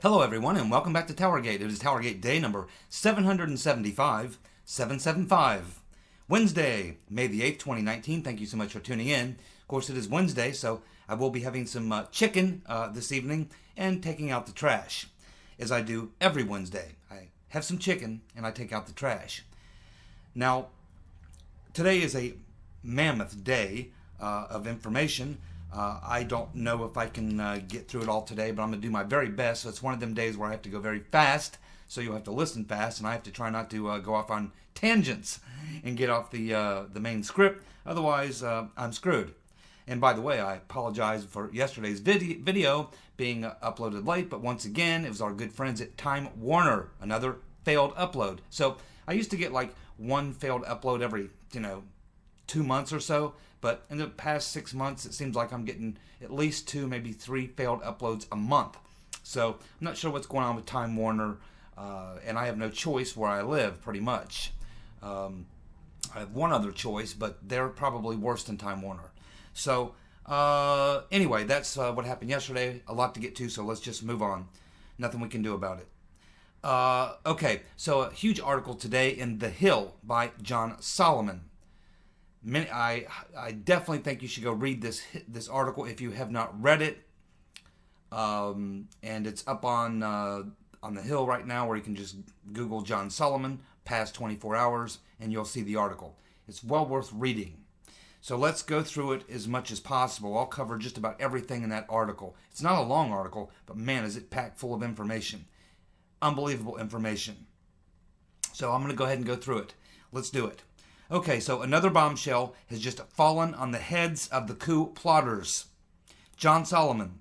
Hello everyone and welcome back to TowerGate. It is TowerGate day number 775, Wednesday, May the 8th, 2019. Thank you so much for tuning in. Of course, it is Wednesday, so I will be having some chicken this evening and taking out the trash, as I do every Wednesday. I have some chicken and I take out the trash. Now, today is a mammoth day of information. I don't know if I can get through it all today, but I'm going to do my very best. So it's one of them days where I have to go very fast, so you'll have to listen fast, and I have to try not to go off on tangents and get off the main script. Otherwise, I'm screwed. And by the way, I apologize for yesterday's video being uploaded late, but once again, it was our good friends at Time Warner, another failed upload. So I used to get like one failed upload every, 2 months or so. But in the past 6 months, it seems like I'm getting at least 2, maybe 3 failed uploads a month. So I'm not sure what's going on with Time Warner, and I have no choice where I live, pretty much. I have one other choice, but they're probably worse than Time Warner. So anyway, that's what happened yesterday. A lot to get to, so let's just move on. Nothing we can do about it. Okay, so a huge article today in The Hill by John Solomon. I definitely think you should go read this article if you have not read it, and it's up on the Hill right now, where you can just Google John Solomon past 24 hours and you'll see the article. It's well worth reading. So let's go through it as much as possible. I'll cover just about everything in that article. It's not a long article, but man, is it packed full of information. Unbelievable information. So I'm going to go ahead and go through it. Let's do it. Okay, so another bombshell has just fallen on the heads of the coup plotters. John Solomon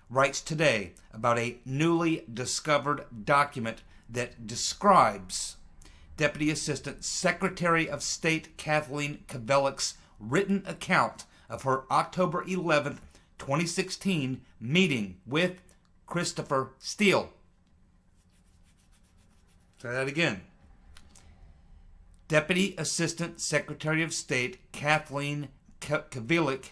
writes today about a newly discovered document that describes Deputy Assistant Secretary of State Kathleen Kveleck's written account of her October 11th, 2016 meeting with Christopher Steele. Say that again. Deputy Assistant Secretary of State Kathleen Kveleck,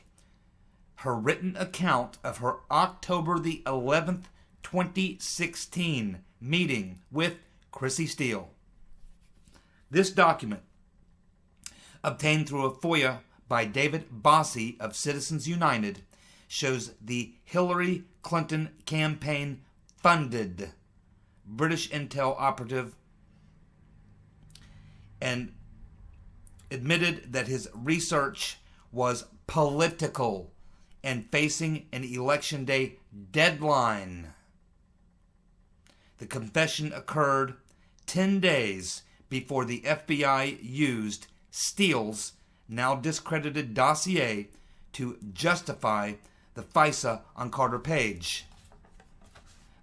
her written account of her October the 11th, 2016 meeting with Chrissy Steele. This document, obtained through a FOIA by David Bossie of Citizens United, shows the Hillary Clinton campaign funded British intel operative and admitted that his research was political and facing an election day deadline. The confession occurred 10 days before the FBI used Steele's now discredited dossier to justify the FISA on Carter Page.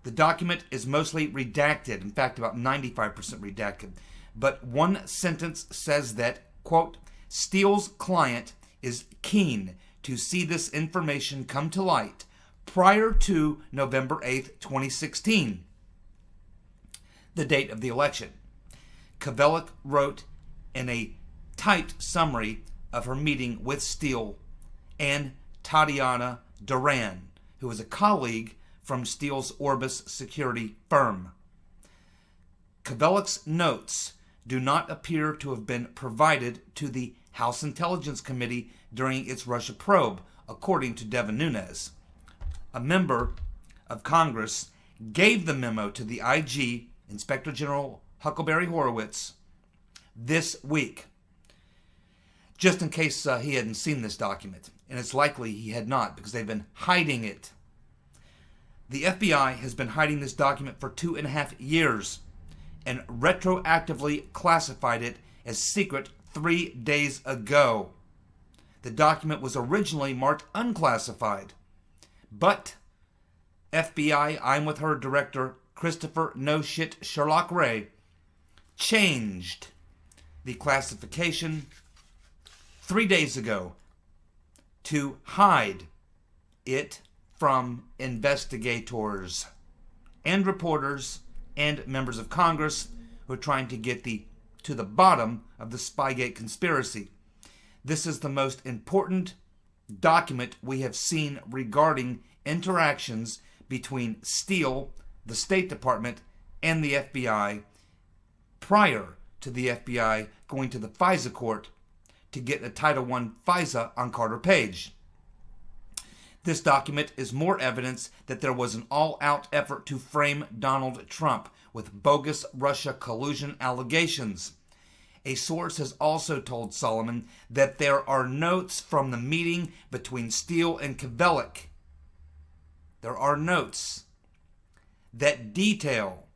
The document is mostly redacted, in fact about 95% redacted. But one sentence says that, quote, Steele's client is keen to see this information come to light prior to November 8th, 2016, the date of the election. Kveleck wrote in a typed summary of her meeting with Steele and Tatiana Duran, who was a colleague from Steele's Orbis security firm. Kveleck's notes do not appear to have been provided to the House Intelligence Committee during its Russia probe, according to Devin Nunes. A member of Congress gave the memo to the IG, Inspector General Huckleberry Horowitz, this week, just in case he hadn't seen this document. And it's likely he had not, because they've been hiding it. The FBI has been hiding this document for 2.5 years. And retroactively classified it as secret 3 days ago. The document was originally marked unclassified. But FBI I'm With Her Director Christopher No Shit Sherlock Ray changed the classification 3 days ago to hide it from investigators and reporters and members of Congress who are trying to get to the bottom of the Spygate conspiracy. This is the most important document we have seen regarding interactions between Steele, the State Department and the FBI prior to the FBI going to the FISA court to get a Title I FISA on Carter Page. This document is more evidence that there was an all-out effort to frame Donald Trump with bogus Russia collusion allegations. A source has also told Solomon that there are notes from the meeting between Steele and Kvelic. There are notes that detail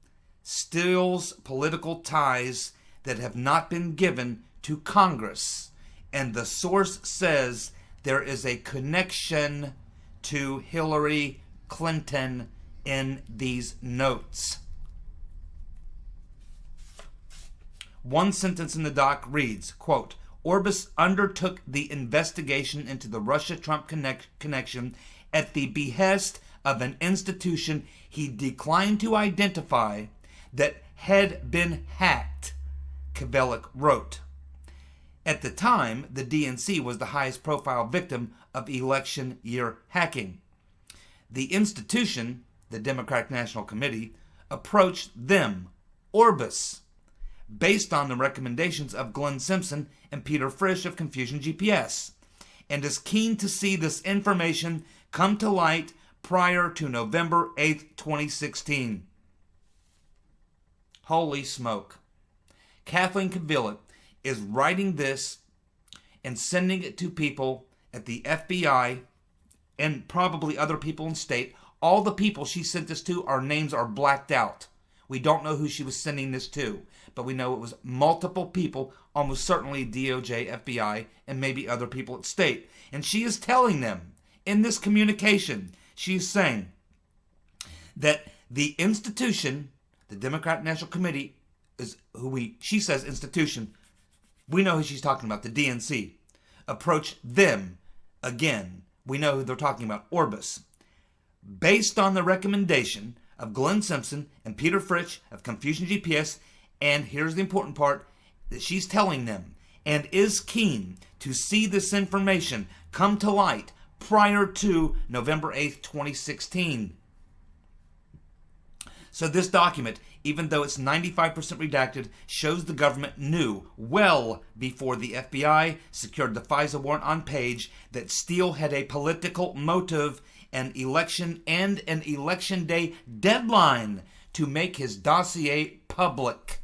Steele's political ties that have not been given to Congress. And the source says there is a connection to Hillary Clinton in these notes. One sentence in the doc reads, quote, Orbis undertook the investigation into the Russia-Trump connection at the behest of an institution he declined to identify that had been hacked, Kvelic wrote. At the time, the DNC was the highest profile victim of election year hacking. The institution, the Democratic National Committee, approached them, Orbis, based on the recommendations of Glenn Simpson and Peter Frisch of Confusion GPS, and is keen to see this information come to light prior to November 8, 2016. Holy smoke. Kathleen Kvelic is writing this and sending it to people at the FBI and probably other people in state. All the people she sent this to, our names are blacked out. We don't know who she was sending this to, but we know it was multiple people, almost certainly DOJ, FBI, and maybe other people at state. And she is telling them in this communication, she is saying that the institution, the Democratic National Committee, is who she says institution, we know who she's talking about, the DNC, approached them again. We know who they're talking about, Orbis, based on the recommendation of Glenn Simpson and Peter Frisch of Confusion GPS, and here's the important part, that she's telling them, and is keen to see this information come to light prior to November 8th, 2016. So this document, even though it's 95% redacted, shows the government knew well before the FBI secured the FISA warrant on Page that Steele had a political motive, an election day deadline to make his dossier public.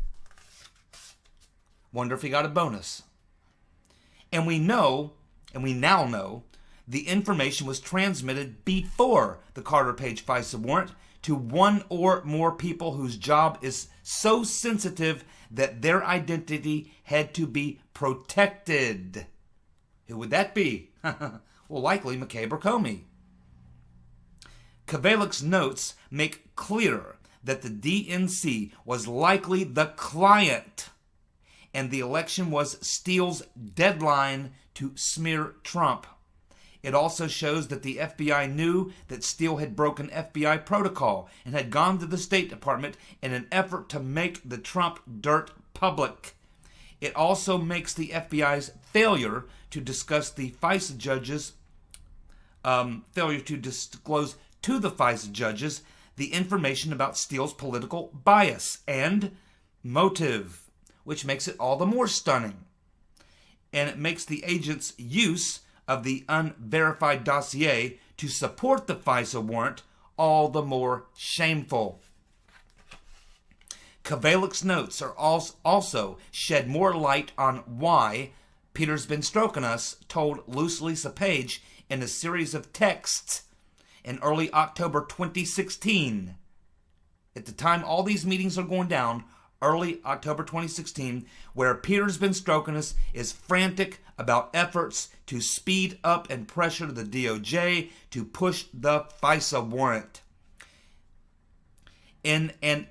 Wonder if he got a bonus. And we know, and we now know, the information was transmitted before the Carter Page FISA warrant to one or more people whose job is so sensitive that their identity had to be protected. Who would that be? Well, likely McCabe or Comey. Kvelic's notes make clear that the DNC was likely the client, and the election was Steele's deadline to smear Trump. It also shows that the FBI knew that Steele had broken FBI protocol and had gone to the State Department in an effort to make the Trump dirt public. It also makes the FBI's failure to discuss the FISA judges, failure to disclose to the FISA judges the information about Steele's political bias and motive, which makes it all the more stunning. And it makes the agent's use of the unverified dossier to support the FISA warrant all the more shameful. Kvelic's notes are also shed more light on why Peter's been stroking us told Luce Lisa Page in a series of texts in early October 2016. At the time all these meetings are going down, early October 2016, where Peter's been stroking us is frantic about efforts to speed up and pressure the DOJ to push the FISA warrant. In an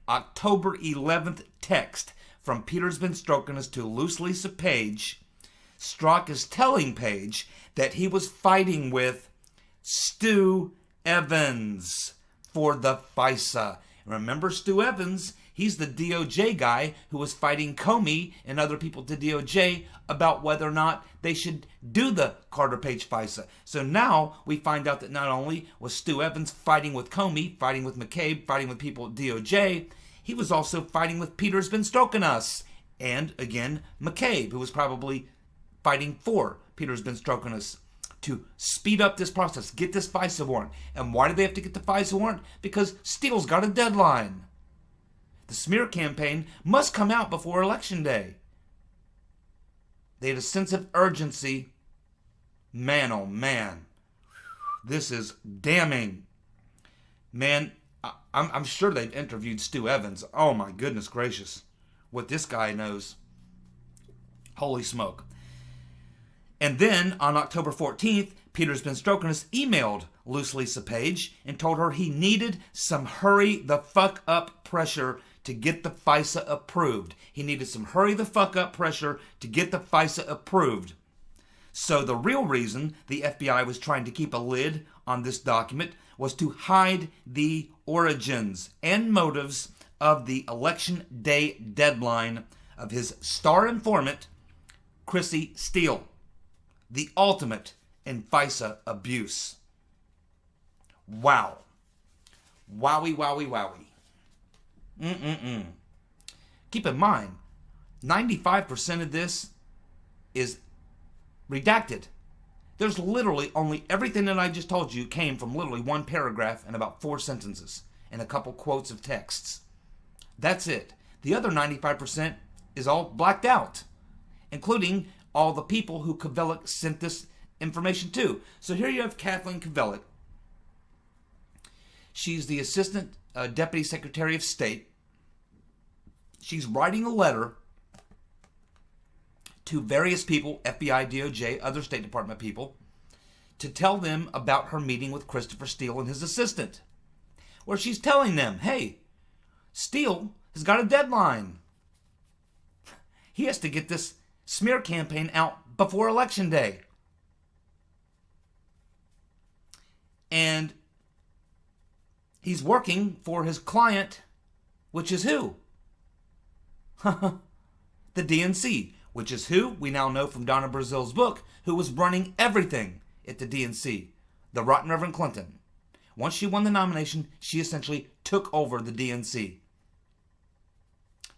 October 11th text from Peter's been stroking us to Luce Lisa Page, Strzok is telling Page that he was fighting with Stu Evans for the FISA. Remember Stu Evans? He's the DOJ guy who was fighting Comey and other people to DOJ about whether or not they should do the Carter Page FISA. So now we find out that not only was Stu Evans fighting with Comey, fighting with McCabe, fighting with people at DOJ, he was also fighting with Peter's been stroking us. And again, McCabe, who was probably fighting for Peter's been stroking us to speed up this process, get this FISA warrant. And why do they have to get the FISA warrant? Because Steele's got a deadline. The smear campaign must come out before Election Day. They had a sense of urgency. Man, oh man. This is damning. Man, I'm sure they've interviewed Stu Evans. Oh my goodness gracious. What this guy knows. Holy smoke. And then, on October 14th, Peter's been stroking us emailed Luce Lisa Page and told her he needed some hurry the fuck up pressure to get the FISA approved. He needed some hurry the fuck up pressure to get the FISA approved. So the real reason the FBI was trying to keep a lid on this document was to hide the origins and motives of the Election Day deadline of his star informant, Chrissy Steele. The ultimate in FISA abuse. Wow. Wowie, wowie, wowie. Keep in mind, 95% of this is redacted. There's literally only everything that I just told you came from literally one paragraph and about 4 sentences and a couple quotes of texts. That's it. The other 95% is all blacked out, including all the people who Kvelic sent this information to. So here you have Kathleen Kvelic. She's the Assistant Deputy Secretary of State. She's writing a letter to various people, FBI, DOJ, other State Department people, to tell them about her meeting with Christopher Steele and his assistant, where she's telling them, hey, Steele has got a deadline. He has to get this smear campaign out before Election Day. And he's working for his client, which is who? The DNC, which is who we now know from Donna Brazil's book, who was running everything at the DNC, the rotten Reverend Clinton. Once she won the nomination, she essentially took over the DNC.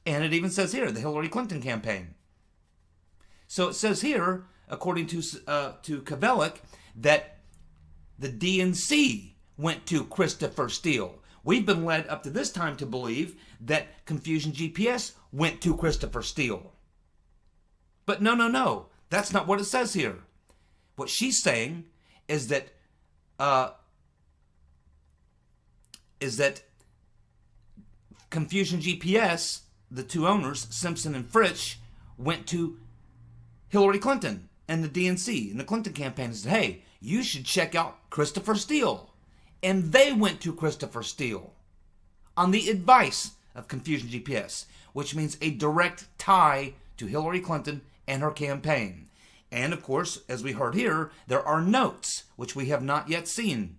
And it even says here, the Hillary Clinton campaign. So it says here, according to Kvelic, that the DNC went to Christopher Steele. We've been led up to this time to believe that Confusion GPS went to Christopher Steele. But no. That's not what it says here. What she's saying is that Confusion GPS, the two owners, Simpson and Fritsch, went to Hillary Clinton and the DNC and the Clinton campaign and said, hey, you should check out Christopher Steele. And they went to Christopher Steele on the advice of Confusion GPS, which means a direct tie to Hillary Clinton and her campaign. And of course, as we heard here, there are notes, which we have not yet seen,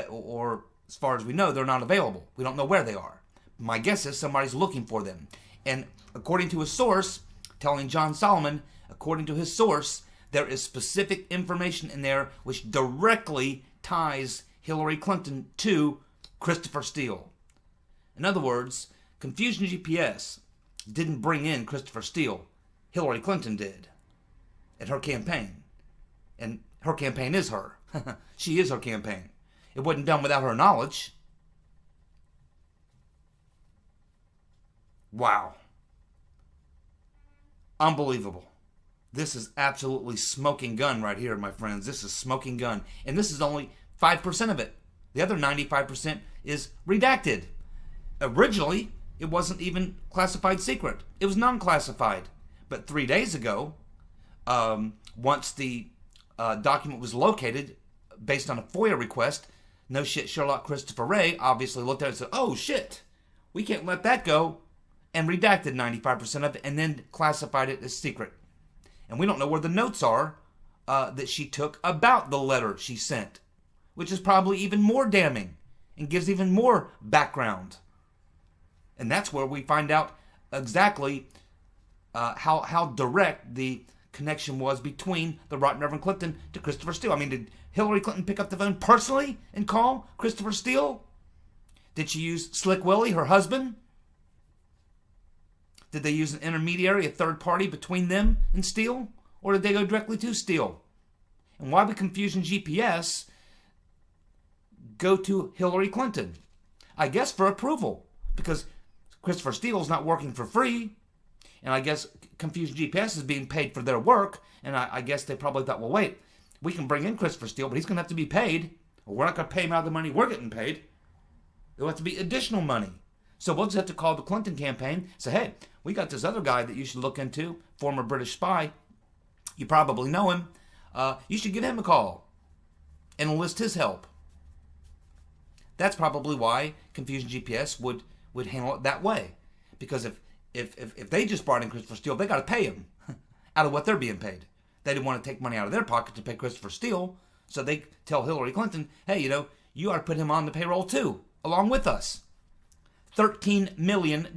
or as far as we know, they're not available. We don't know where they are. My guess is somebody's looking for them. And according to a source, telling John Solomon, according to his source, there is specific information in there which directly ties Hillary Clinton to Christopher Steele. In other words, Confusion GPS didn't bring in Christopher Steele. Hillary Clinton did at her campaign. And her campaign is her. She is her campaign. It wasn't done without her knowledge. Wow. Unbelievable. This is absolutely smoking gun right here, my friends. This is smoking gun. And this is only 5% of it. The other 95% is redacted. Originally, it wasn't even classified secret. It was non-classified. But 3 days ago, once the document was located based on a FOIA request, no shit Sherlock Christopher Wray obviously looked at it and said, oh shit, we can't let that go, and redacted 95% of it and then classified it as secret. And we don't know where the notes are that she took about the letter she sent, which is probably even more damning and gives even more background. And that's where we find out exactly how direct the connection was between the rotten Reverend Clinton to Christopher Steele. I mean, did Hillary Clinton pick up the phone personally and call Christopher Steele? Did she use Slick Willie, her husband? Did they use an intermediary, a third party between them and Steele? Or did they go directly to Steele? And why would Confusion GPS go to Hillary Clinton? I guess for approval, because Christopher Steele's not working for free, and I guess Confusion GPS is being paid for their work, and I guess they probably thought, well, wait, we can bring in Christopher Steele, but he's going to have to be paid, or we're not going to pay him out of the money we're getting paid. It'll have to be additional money. So we'll just have to call the Clinton campaign, say, hey, we got this other guy that you should look into, former British spy. You probably know him. You should give him a call and enlist his help. That's probably why Confusion GPS would handle it that way. Because if they just brought in Christopher Steele, they got to pay him out of what they're being paid. They didn't want to take money out of their pocket to pay Christopher Steele, so they tell Hillary Clinton, hey, you ought to put him on the payroll too, along with us. $13 million.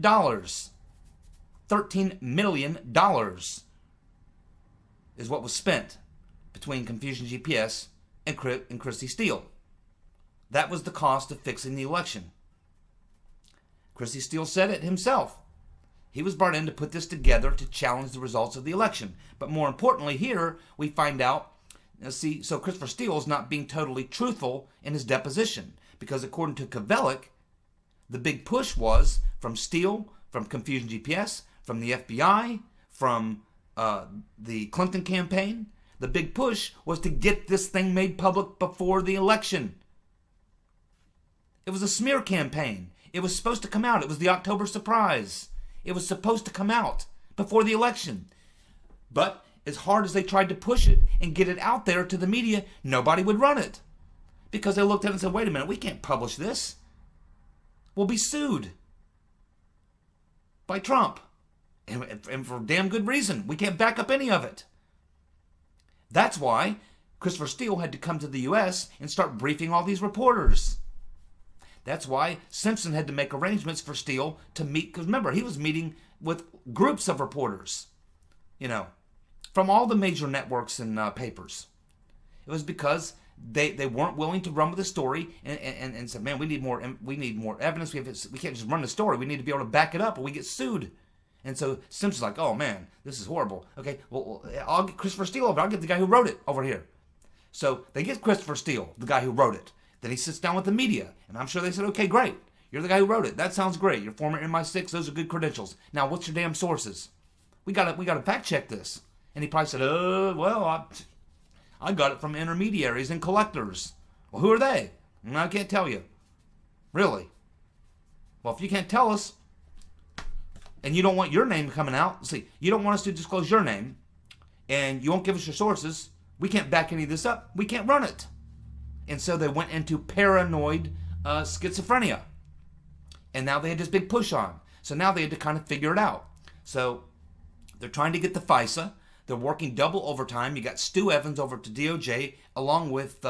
$13 million is what was spent between Confusion GPS and Christy Steele. That was the cost of fixing the election. Christy Steele said it himself. He was brought in to put this together to challenge the results of the election. But more importantly here, we find out, so Christopher Steele is not being totally truthful in his deposition. Because according to Kvelic, the big push was from Steele, from Confusion GPS, from the FBI, from the Clinton campaign. The big push was to get this thing made public before the election. It was a smear campaign. It was supposed to come out. It was the October surprise. It was supposed to come out before the election. But as hard as they tried to push it and get it out there to the media, nobody would run it. Because they looked at it and said, wait a minute, we can't publish this. We'll be sued by Trump. And for damn good reason. We can't back up any of it. That's why Christopher Steele had to come to the U.S. and start briefing all these reporters. That's why Simpson had to make arrangements for Steele to meet, because remember, he was meeting with groups of reporters, from all the major networks and papers. It was because they weren't willing to run with the story and said, man, we need more evidence. We can't just run the story. We need to be able to back it up or we get sued. And so Simpson's like, oh man, this is horrible. Okay, well, I'll get Christopher Steele over. I'll get the guy who wrote it over here. So they get Christopher Steele, the guy who wrote it. Then he sits down with the media, and I'm sure they said, okay, great. You're the guy who wrote it. That sounds great. You're former MI6. Those are good credentials. Now, what's your damn sources? We gotta fact check this. And he probably said, well, I got it from intermediaries and collectors. Well, who are they? I can't tell you. Really? Well, if you can't tell us, and you don't want your name coming out, see, you don't want us to disclose your name, and you won't give us your sources, we can't back any of this up. We can't run it. And so they went into paranoid schizophrenia. And now they had this big push on. So now they had to kind of figure it out. So they're trying to get the FISA. They're working double overtime. You got Stu Evans over to DOJ along with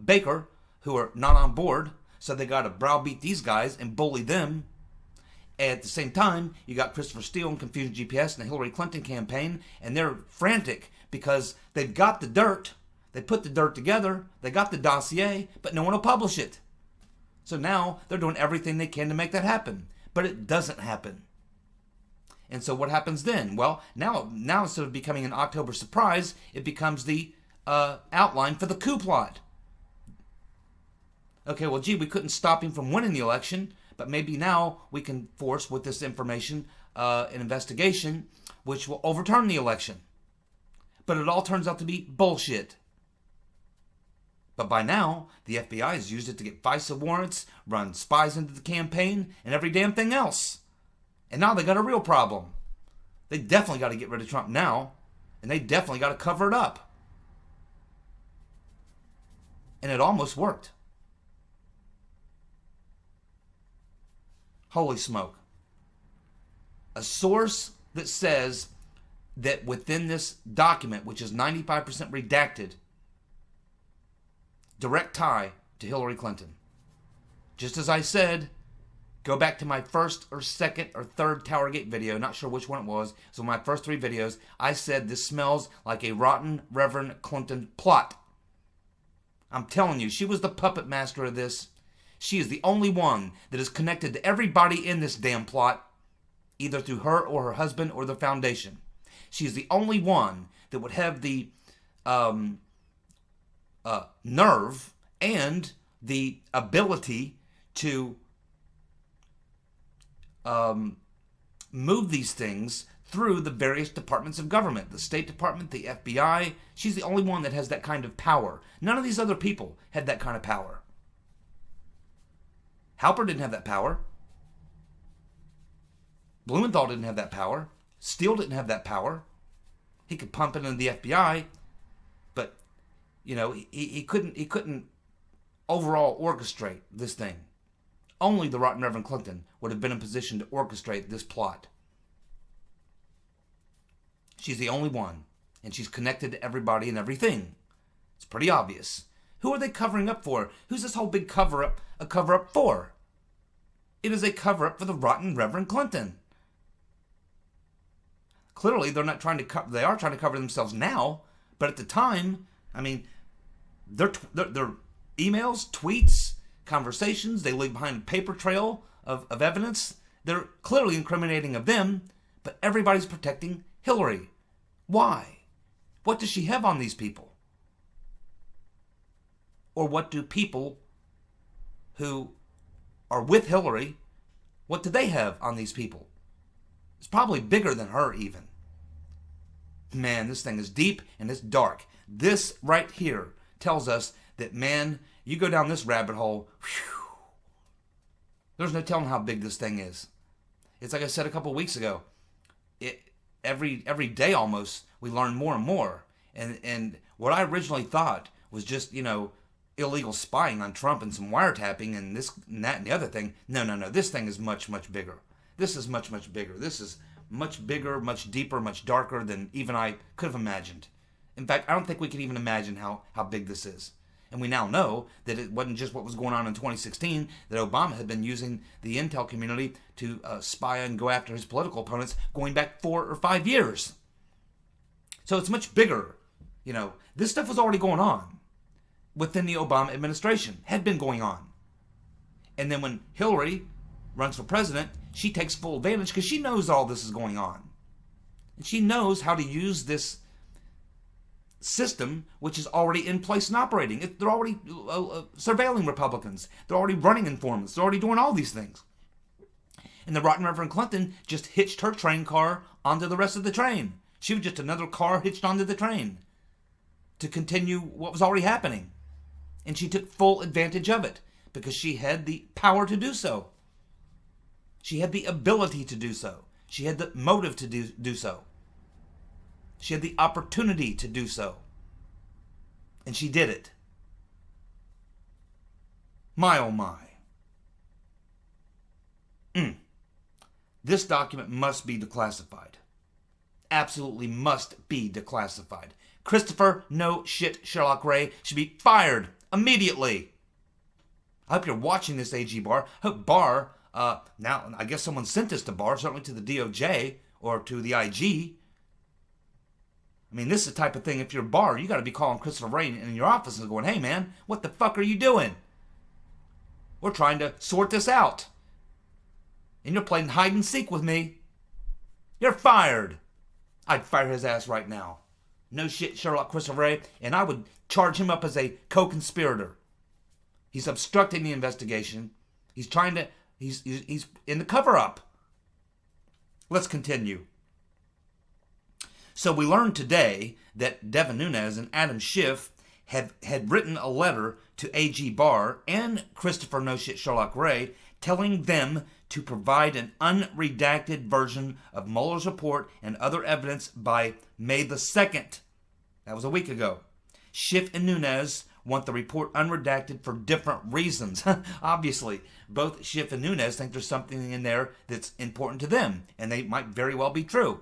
Baker, who are not on board. So they got to browbeat these guys and bully them. At the same time, you got Christopher Steele and Confusion GPS and the Hillary Clinton campaign. And they're frantic because they've got the dirt. They put the dirt together, they got the dossier, but no one will publish it. So now they're doing everything they can to make that happen. But it doesn't happen. And so what happens then? Well, now instead of becoming an October surprise, it becomes the outline for the coup plot. Okay, well, gee, we couldn't stop him from winning the election, but maybe now we can force, with this information, an investigation which will overturn the election. But it all turns out to be bullshit. But by now, the FBI has used it to get FISA warrants, run spies into the campaign, and every damn thing else. And now they got a real problem. They definitely got to get rid of Trump now, and they definitely got to cover it up. And it almost worked. Holy smoke. A source that says that within this document, which is 95% redacted, direct tie to Hillary Clinton. Just as I said, Go back to my first or second or third TowerGate video, not sure which one it was. So my first 3 videos, I said this smells like a rotten Reverend Clinton plot. I'm telling you, she was the puppet master of this. She is the only one that is connected to everybody in this damn plot, either through her or her husband or the foundation. She is the only one that would have the nerve and the ability to move these things through the various departments of government, the State Department, the FBI. She's the only one that has that kind of power. None of these other people had that kind of power. Halper didn't have that power. Blumenthal didn't have that power. Steele didn't have that power. He could pump it into the FBI, but you know, he couldn't overall orchestrate this thing. Only the rotten Reverend Clinton would have been in position to orchestrate this plot. She's the only one, and she's connected to everybody and everything. It's pretty obvious. Who are they covering up for? Who's this whole big cover-up a cover-up for? It is a cover-up for the rotten Reverend Clinton. Clearly, they're not trying to they are trying to cover themselves now, but at the time, I mean, their emails, tweets, conversations, they leave behind a paper trail of evidence. They're clearly incriminating of them, but everybody's protecting Hillary. Why? What does she have on these people? Or what do people who are with Hillary, what do they have on these people? It's probably bigger than her even. Man, this thing is deep and it's dark. This right here tells us that, man, you go down this rabbit hole, whew, there's no telling how big this thing is. It's like I said a couple weeks ago. Every day almost, we learn more and more. And what I originally thought was just, you know, illegal spying on Trump and some wiretapping and this and that and the other thing. No. This thing is much, much bigger. This is much, much bigger. This is much bigger, much deeper, much darker than even I could have imagined. In fact, I don't think we can even imagine how big this is. And we now know that it wasn't just what was going on in 2016, that Obama had been using the intel community to spy and go after his political opponents going back 4 or 5 years. So it's much bigger. You know, this stuff was already going on within the Obama administration, had been going on. And then when Hillary runs for president, she takes full advantage because she knows all this is going on. And she knows how to use this system, which is already in place and operating. They're already surveilling Republicans. They're already running informants. They're already doing all these things. And the rotten Reverend Clinton just hitched her train car onto the rest of the train. She was just another car hitched onto the train to continue what was already happening. And she took full advantage of it because she had the power to do so. She had the ability to do so. She had the motive to do so. She had the opportunity to do so. And she did it. My oh my. This document must be declassified. Absolutely must be declassified. Christopher No Shit Sherlock Ray should be fired immediately. I hope you're watching this, AG Barr. I hope Barr, now I guess someone sent this to Barr, certainly to the DOJ or to the IG. I mean, this is the type of thing, if you're Barr, you got to be calling Christopher Wray in your office and going, hey, man, what the fuck are you doing? We're trying to sort this out. And you're playing hide and seek with me. You're fired. I'd fire his ass right now. No shit, Sherlock Christopher Wray, and I would charge him up as a co-conspirator. He's obstructing the investigation. He's trying to, he's in the cover-up. Let's continue. So we learned today that Devin Nunes and Adam Schiff had written a letter to AG Barr and Christopher No Shit Sherlock Ray telling them to provide an unredacted version of Mueller's report and other evidence by May the 2nd. That was a week ago. Schiff and Nunes want the report unredacted for different reasons. Obviously, both Schiff and Nunes think there's something in there that's important to them, and they might very well be true.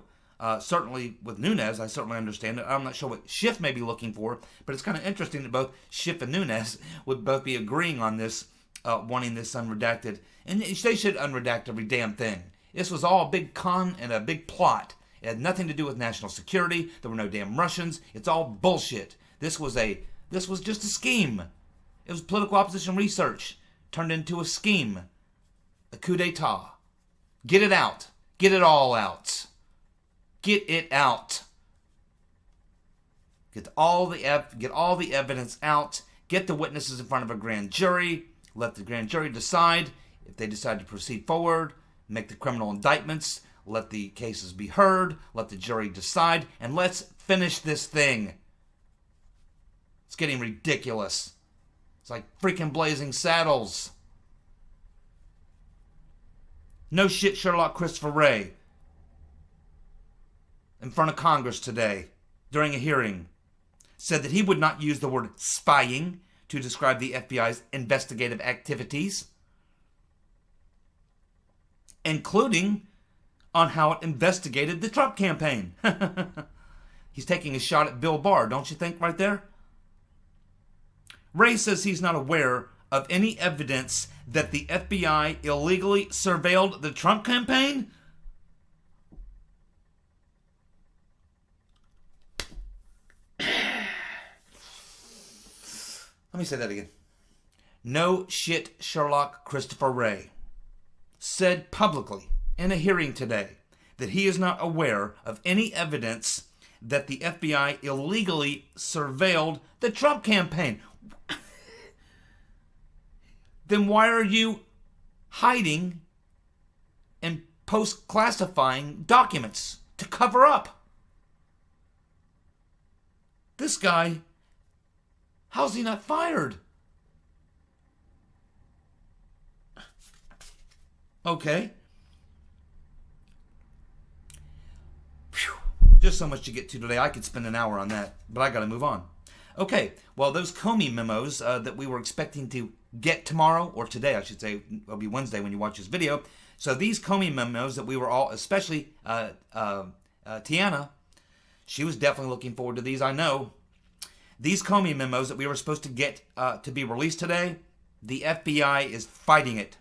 Certainly with Nunes, I certainly understand it. I'm not sure what Schiff may be looking for, but it's kind of interesting that both Schiff and Nunes would both be agreeing on this wanting this unredacted. And they should unredact every damn thing. This was all a big con and a big plot. It had nothing to do with national security. There were no damn Russians. It's all bullshit. This was just a scheme. It was political opposition research turned into a scheme. A coup d'etat. Get it out. Get it all out. Get it out. Get all the evidence out. Get the witnesses in front of a grand jury. Let the grand jury decide if they decide to proceed forward. Make the criminal indictments. Let the cases be heard. Let the jury decide. And let's finish this thing. It's getting ridiculous. It's like freaking Blazing Saddles. No shit, Sherlock Christopher Wray. In front of Congress today, during a hearing, said that he would not use the word spying to describe the FBI's investigative activities, including on how it investigated the Trump campaign. He's taking a shot at Bill Barr, don't you think, right there? Wray says he's not aware of any evidence that the FBI illegally surveilled the Trump campaign. Let me say that again. No shit, Sherlock Christopher Wray said publicly in a hearing today that he is not aware of any evidence that the FBI illegally surveilled the Trump campaign. Then why are you hiding and post-classifying documents to cover up? This guy, how's he not fired? Okay. Whew. Just so much to get to today. I could spend an hour on that, but I got to move on. Okay, well, those Comey memos that we were expecting to get tomorrow, or today, I should say, it'll be Wednesday when you watch this video. So these Comey memos that we were all, especially Tiana, she was definitely looking forward to these, I know. These Comey memos that we were supposed to get to be released today, the FBI is fighting it.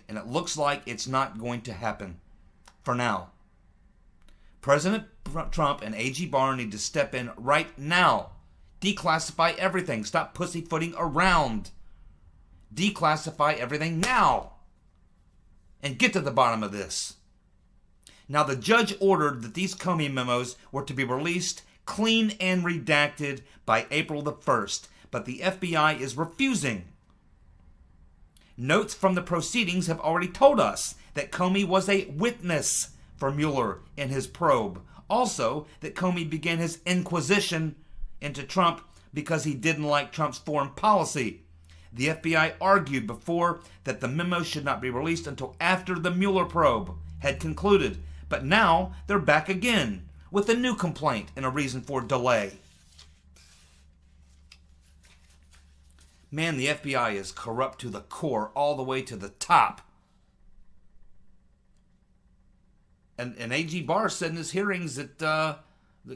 And it looks like it's not going to happen for now. President Trump and AG Barr need to step in right now. Declassify everything. Stop pussyfooting around. Declassify everything now. And get to the bottom of this. Now, the judge ordered that these Comey memos were to be released clean and redacted by April the 1st, but the FBI is refusing. Notes from the proceedings have already told us that Comey was a witness for Mueller in his probe. Also, that Comey began his inquisition into Trump because he didn't like Trump's foreign policy. The FBI argued before that the memo should not be released until after the Mueller probe had concluded, but now they're back again with a new complaint and a reason for delay. Man, the FBI is corrupt to the core, all the way to the top. And A.G. Barr said in his hearings that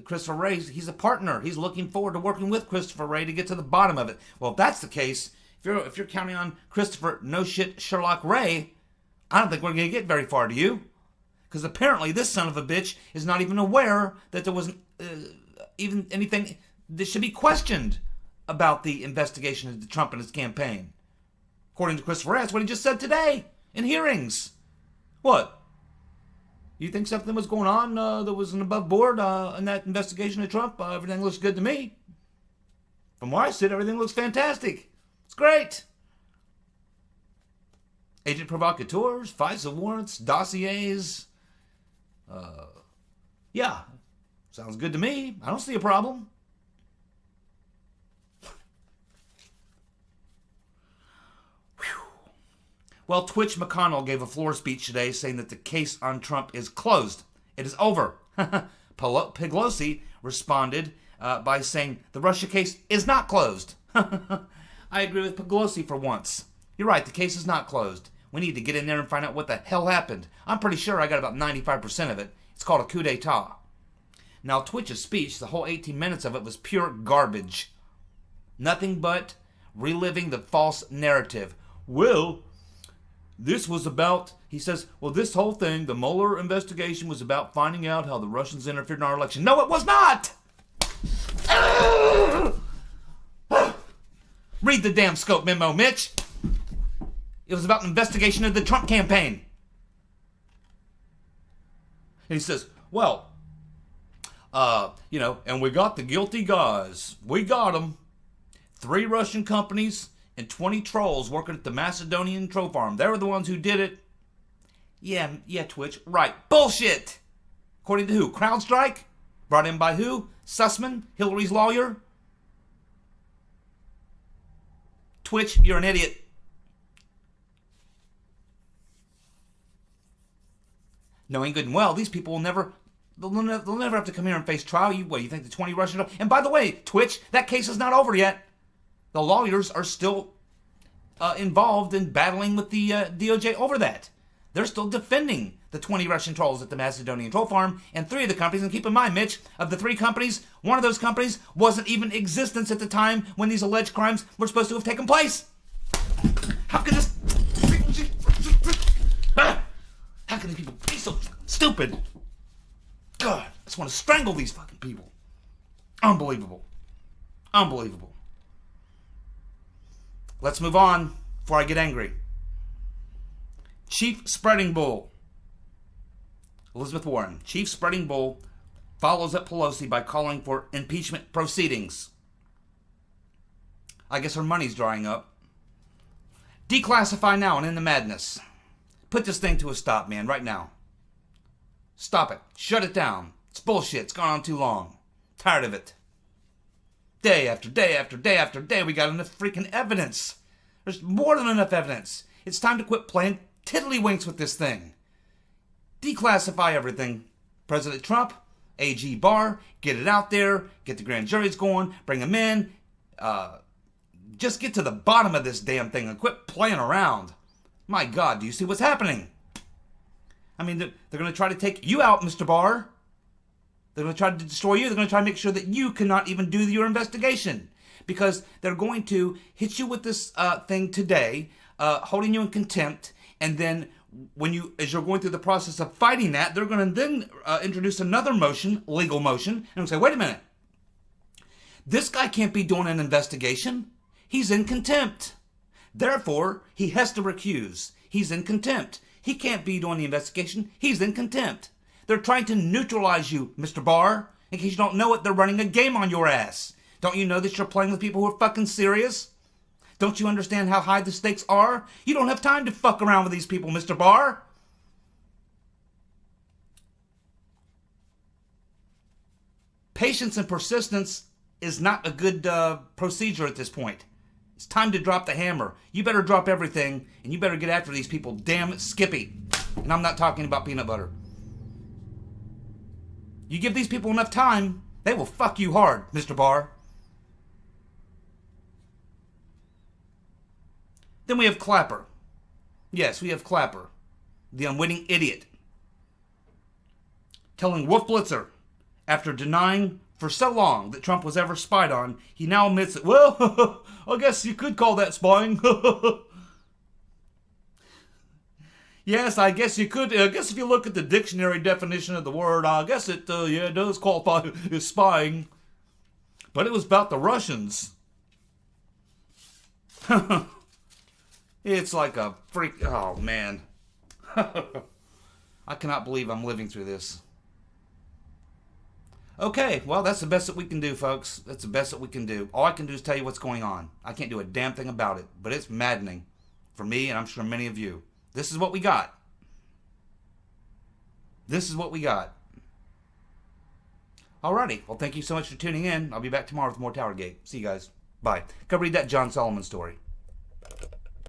Christopher Wray, he's a partner. He's looking forward to working with Christopher Wray to get to the bottom of it. Well, if that's the case, if you're counting on Christopher no shit Sherlock Wray, I don't think we're going to get very far, do you? Because apparently this son of a bitch is not even aware that there wasn't even anything that should be questioned about the investigation into Trump and his campaign. According to Christopher Wray, that's what he just said today in hearings. What? You think something was going on that was an above board in that investigation of Trump? Everything looks good to me. From where I sit, everything looks fantastic. It's great. Agent provocateurs, FISA warrants, dossiers. Yeah, sounds good to me. I don't see a problem. Well, Twitch McConnell gave a floor speech today saying that the case on Trump is closed. It is over. Pelosi responded by saying the Russia case is not closed. I agree with Pelosi for once. You're right, the case is not closed. We need to get in there and find out what the hell happened. I'm pretty sure I got about 95% of it. It's called a coup d'etat. Now, Twitch's speech, the whole 18 minutes of it was pure garbage. Nothing but reliving the false narrative. Well, this was about, he says, well, this whole thing, the Mueller investigation was about finding out how the Russians interfered in our election. No, it was not! Read the damn scope memo, Mitch. It was about an investigation of the Trump campaign. And he says, well, and we got the guilty guys. We got them. 3 Russian companies and 20 trolls working at the Macedonian troll farm. They were the ones who did it. Yeah, Twitch. Right. Bullshit. According to who? CrowdStrike? Brought in by who? Sussman? Hillary's lawyer? Twitch, you're an idiot. Knowing good and well, these people will never have to come here and face trial. You think the 20 Russian... And by the way, Twitch, that case is not over yet. The lawyers are still involved in battling with the DOJ over that. They're still defending the 20 Russian trolls at the Macedonian troll farm and 3 of the companies. And keep in mind, Mitch, of the 3 companies, one of those companies wasn't even in existence at the time when these alleged crimes were supposed to have taken place. How can this... How can these people be so stupid? God, I just want to strangle these fucking people. Unbelievable. Unbelievable. Let's move on before I get angry. Chief Spreading Bull. Elizabeth Warren, Chief Spreading Bull, follows up Pelosi by calling for impeachment proceedings. I guess her money's drying up. Declassify now and end the madness. Put this thing to a stop, man, right now. Stop it. Shut it down. It's bullshit. It's gone on too long. Tired of it. Day after day after day after day, we got enough freaking evidence. There's more than enough evidence. It's time to quit playing tiddlywinks with this thing. Declassify everything. President Trump, AG Barr, get it out there, get the grand juries going, bring them in. Just get to the bottom of this damn thing and quit playing around. My God, do you see what's happening? I mean, they're going to try to take you out, Mr. Barr. They're going to try to destroy you. They're going to try to make sure that you cannot even do your investigation. Because they're going to hit you with this thing today, holding you in contempt, and then as you're going through the process of fighting that, they're going to then introduce another motion, legal motion, and say, wait a minute. This guy can't be doing an investigation. He's in contempt. Therefore, he has to recuse. He's in contempt. He can't be doing the investigation. He's in contempt. They're trying to neutralize you, Mr. Barr. In case you don't know it, they're running a game on your ass. Don't you know that you're playing with people who are fucking serious? Don't you understand how high the stakes are? You don't have time to fuck around with these people, Mr. Barr. Patience and persistence is not a good procedure at this point. It's time to drop the hammer. You better drop everything, and you better get after these people. Damn Skippy. And I'm not talking about peanut butter. You give these people enough time, they will fuck you hard, Mr. Barr. Then we have Clapper. Yes, we have Clapper, the unwitting idiot, telling Wolf Blitzer, after denying for so long that Trump was ever spied on, he now admits that, well, I guess you could call that spying. Yes, I guess you could. I guess if you look at the dictionary definition of the word, I guess it does qualify as spying. But it was about the Russians. It's like a freak. Oh, man. I cannot believe I'm living through this. Okay, well, that's the best that we can do, folks. That's the best that we can do. All I can do is tell you what's going on. I can't do a damn thing about it. But it's maddening for me, and I'm sure many of you. This is what we got. This is what we got. Alrighty. Well, thank you so much for tuning in. I'll be back tomorrow with more TowerGate. See you guys. Bye. Go read that John Solomon story.